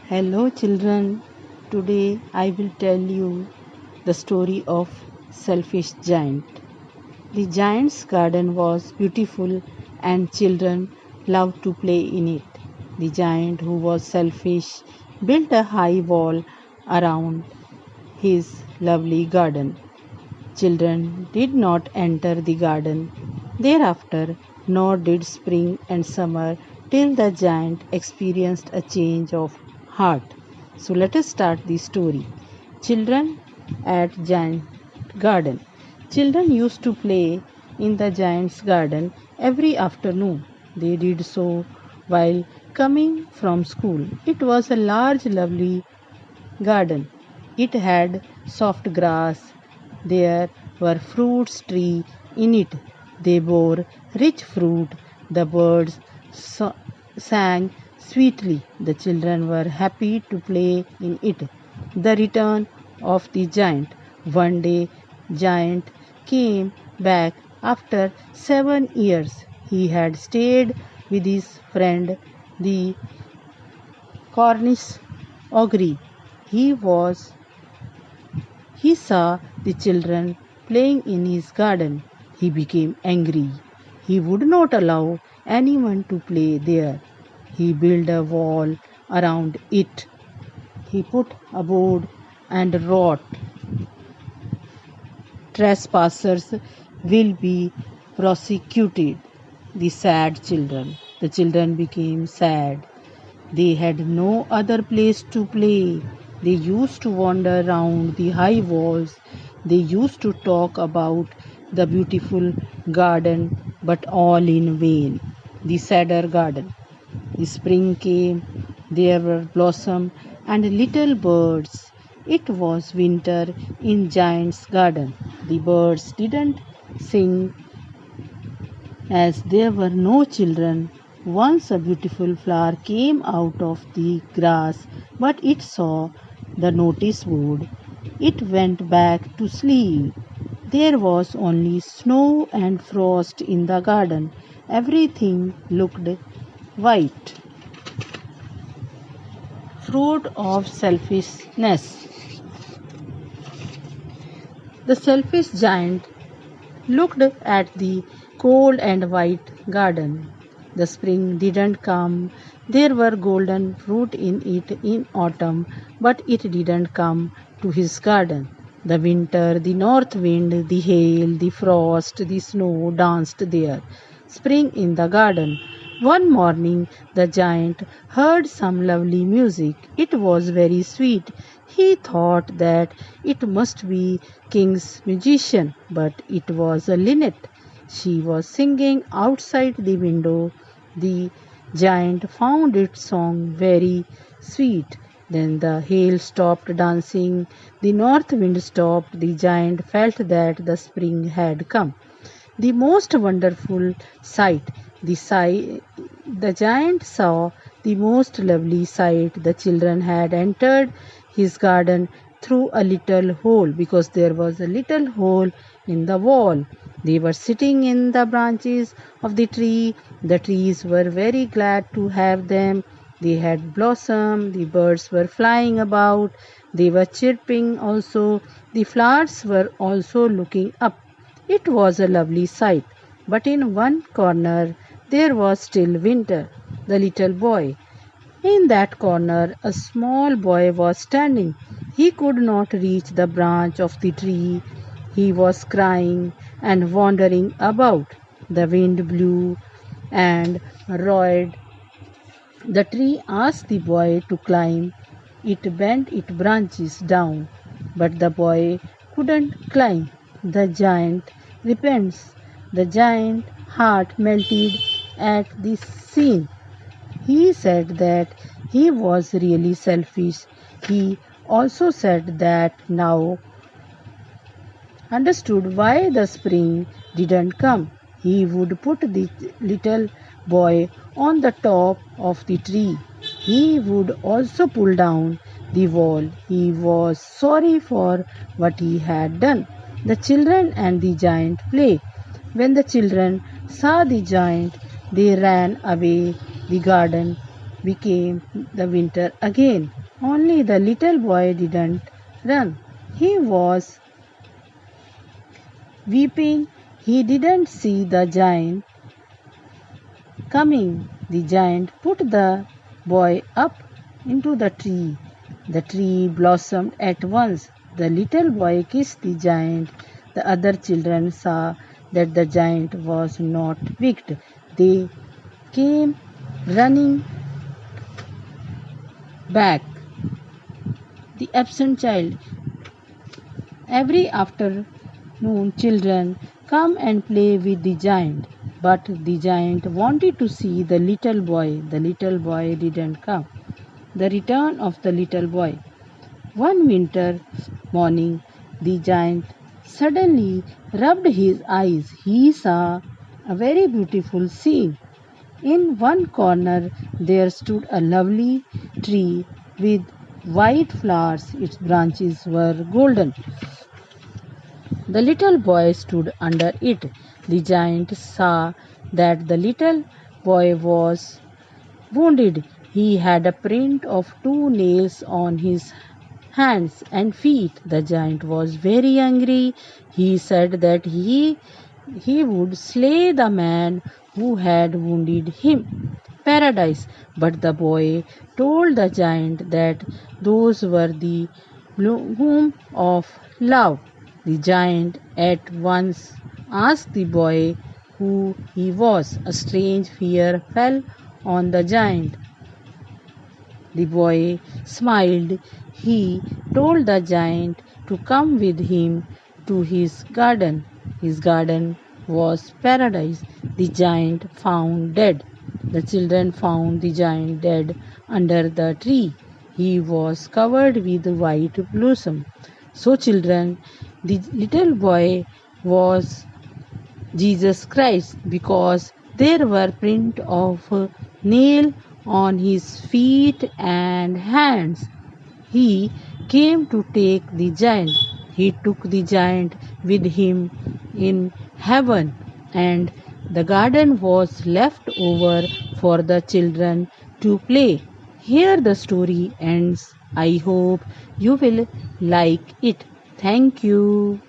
Hello, children. Today I will tell you the story of Selfish Giant. The giant's garden was beautiful and children loved to play in it. The giant, who was selfish, built a high wall around his lovely garden. Children did not enter the garden thereafter, nor did spring and summer, till the giant experienced a change of heart. So let us start the story. Children at Giant Garden. Children used to play in the giant's garden every afternoon. They did so while coming from school. It was a large, lovely garden. It had soft grass. There were fruits trees in it. They bore rich fruit. The birds sang sweetly. The children were happy to play in it. The return of the giant. One day, giant came back after 7 years. He had stayed with his friend, the Cornish ogre. He was he saw the children playing in his garden. He became angry. He would not allow anyone to play there. He built a wall around it. He put a board and wrote, "Trespassers will be prosecuted." The sad children. The children became sad. They had no other place to play. They used to wander round the high walls. They used to talk about the beautiful garden, but all in vain. The sadder garden. The spring came. There were blossom and little birds. It was winter in Giant's garden. The birds didn't sing as there were no children. Once a beautiful flower came out of the grass, but it saw the notice board. It went back to sleep. There was only snow and frost in the garden. Everything looked white. Fruit of selfishness. The selfish giant looked at the cold and white garden. The spring didn't come. There were golden fruit in it in autumn, but it didn't come to his garden. The winter, the north wind, the hail, the frost, the snow danced there. Spring in the garden. One morning the giant heard some lovely music. It was very sweet. He thought that it must be king's musician, but it was a linnet. She was singing outside the window. The giant found its song very sweet. Then the hail stopped dancing. The north wind stopped. The giant felt that the spring had come. The most wonderful sight. The giant saw the most lovely sight. The children had entered his garden through a little hole, because there was a little hole in the wall. They were sitting in the branches of the tree. The trees were very glad to have them. They had blossomed. The birds were flying about. They were chirping also. The flowers were also looking up. It was a lovely sight. But in one corner there was still winter. The little boy. In that corner a small boy was standing. He could not reach the branch of the tree. He was crying and wandering about. The wind blew and roared. The tree asked the boy to climb. It bent its branches down, but the boy couldn't climb. The giant repents. The giant's heart melted at this scene. He said that he was really selfish. He also said that now understood why the spring didn't come. He would put the little boy on the top of the tree. He would also pull down the wall. He was sorry for what he had done. The children and the giant play. When the children saw the giant, they ran away the garden. became the winter again. Only the little boy didn't run. He was weeping. He didn't see the giant coming. The giant put the boy up into the tree. The tree blossomed at once. The little boy kissed the giant. The other children saw that the giant was not wicked. They came running back. The absent child. Every afternoon, children come and play with the giant. But the giant wanted to see the little boy. The little boy didn't come. The return of the little boy. One winter morning, the giant suddenly rubbed his eyes. He saw a very beautiful scene. In one corner, there stood a lovely tree with white flowers. Its branches were golden. The little boy stood under it. The giant saw that the little boy was wounded. He had a print of 2 nails on his hands and feet. The giant was very angry. He said that he would slay the man who had wounded him. Paradise. But the boy told the giant that those were the bloom of love. The giant at once asked the boy who he was. A strange fear fell on the giant. The boy smiled. He told the giant to come with him to his garden. His garden was paradise. The giant found dead. The children found the giant dead under the tree. He was covered with white blossom. So, children, the little boy was Jesus Christ, because there were print of a nail on his feet and hands. He came to take the giant. He took the giant with him in heaven, and the garden was left over for the children to play. Here the story ends. I hope you will like it. Thank you.